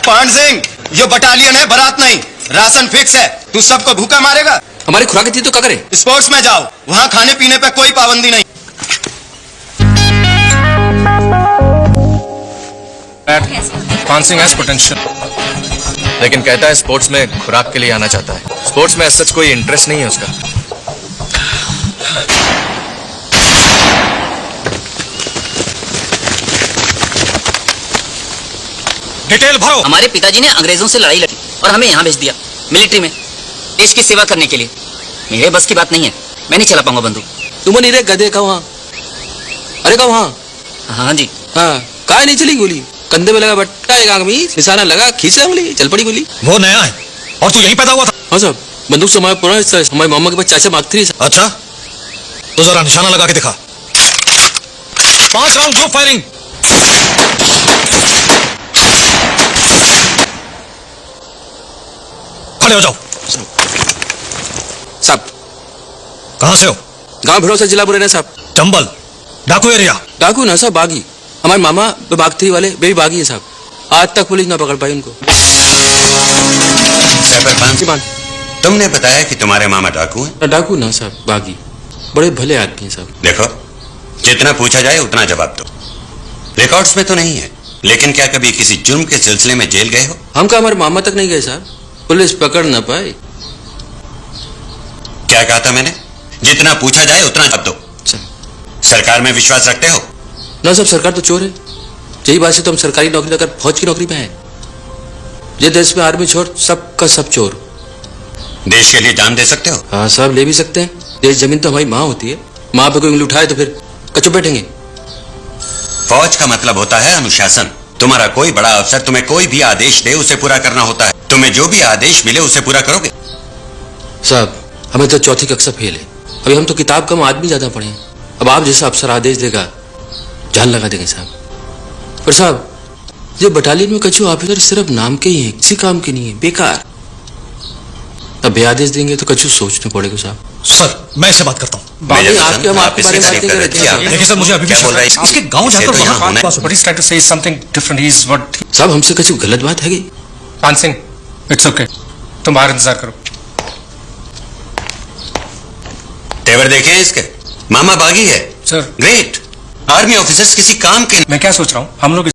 पान सिंह, ये बटालियन है, बारात नहीं। राशन फिक्स है, तू सबको भूखा मारेगा। हमारी खुराक थी तो क्या करे? स्पोर्ट्स में जाओ, वहाँ खाने पीने पे कोई पाबंदी नहीं। पान सिंह हैज पोटेंशियल, लेकिन कहता है स्पोर्ट्स में खुराक के लिए आना चाहता है। स्पोर्ट्स में सच कोई इंटरेस्ट नहीं है उसका। डिटेल भरो। हमारे पिताजी ने अंग्रेजों से लड़ाई लड़ी और हमें यहाँ भेज दिया मिलिट्री में, देश की सेवा करने के लिए। मेरे बस की बात नहीं है, मैं नहीं चला पाऊंगा बंदूक। तुम नहीं रे गधे का वहाँ? अरे का वहाँ? हाँ जी। हाँ, काय नहीं चली गोली? कंधे में लगा बट्टा, एक आंख में निशाना लगा, खींचा उंगली, चल पड़ी गोली। वो नया है और तू यहीं पैदा हुआ था? हाँ साहब, बंदूक से हमारा पुराना हिस्सा है। हमारे मामा के पास चाचा मांगती है। अच्छा, तो जरा निशाना लगा के दिखा। 5 राउंड ग्रुप फायरिंग। खड़े हो जाओ। साहब, कहां से हो? गांव भिड़ो से जिला मुरैना साहब। चंबल डाकू एरिया? डाकू ना साहब, बागी। हमारे मामा बागथरी वाले वे भी बागी है साहब। आज तक पुलिस ना पकड़ पाई उनको। सरपंच, तुमने बताया कि तुम्हारे मामा डाकू हैं? डाकू ना साहब, बागी। बड़े भले आदमी हैं साहब। देखो, जितना पूछा जाए उतना जवाब दो। रिकॉर्ड्स में तो नहीं है, लेकिन क्या कभी किसी जुर्म के सिलसिले में जेल गए हो? हम का हमारे मामा तक नहीं गए साहब, पुलिस पकड़ ना पाए। क्या कहा था मैंने? जितना पूछा जाए उतना जवाब दो। सरकार में विश्वास रखते हो? ना साहब, सरकार तो चोर है। यही बात से तो हम सरकारी नौकरी लेकर फौज की नौकरी में है। ये देश में आर्मी छोड़ सबका सब चोर। देश के लिए जान दे सकते हो? हाँ साहब, ले भी सकते हैं। देश जमीन तो हमारी माँ होती है। माँ पे कोई उंगली उठाए तो फिर कचो बैठेंगे। फौज का मतलब होता है अनुशासन। तुम्हारा कोई बड़ा अफसर तुम्हें कोई भी आदेश दे उसे पूरा करना होता है। तुम्हें जो भी आदेश मिले उसे पूरा करोगे? साहब, हमें तो चौथी कक्षा फेल है। अभी हम तो किताब कम, आदमी ज्यादा पढ़े हैं। अब आप जैसा अफसर आदेश देगा, जान लगा देंगे साहब। पर साहब, ये बटालियन में कछु ऑफिसर सिर्फ नाम के ही हैं, किसी काम के नहीं है, बेकार। अब बे आदेश देंगे तो कछु सोचना पड़ेगा साहब। सर, मैं इससे बात करता हूँ। आपके बारे में बातें कर रहे थे। देखिए सर, मुझे अभी भी क्या बोल रहा है? इसके गांव जाकर तो यहाँ होना है। But he's trying to say something different. He's what? साहब, हमसे कछु गलत बात है? पान सिंह, इट्स ओके, तुम बाहर इंतजार करो। तेवर देखे हैं इसके? मामा बागी है सर, ग्रेट। आर्मी ऑफिसर्स किसी काम के मैं क्या सोच रहा हूँ, हम लोग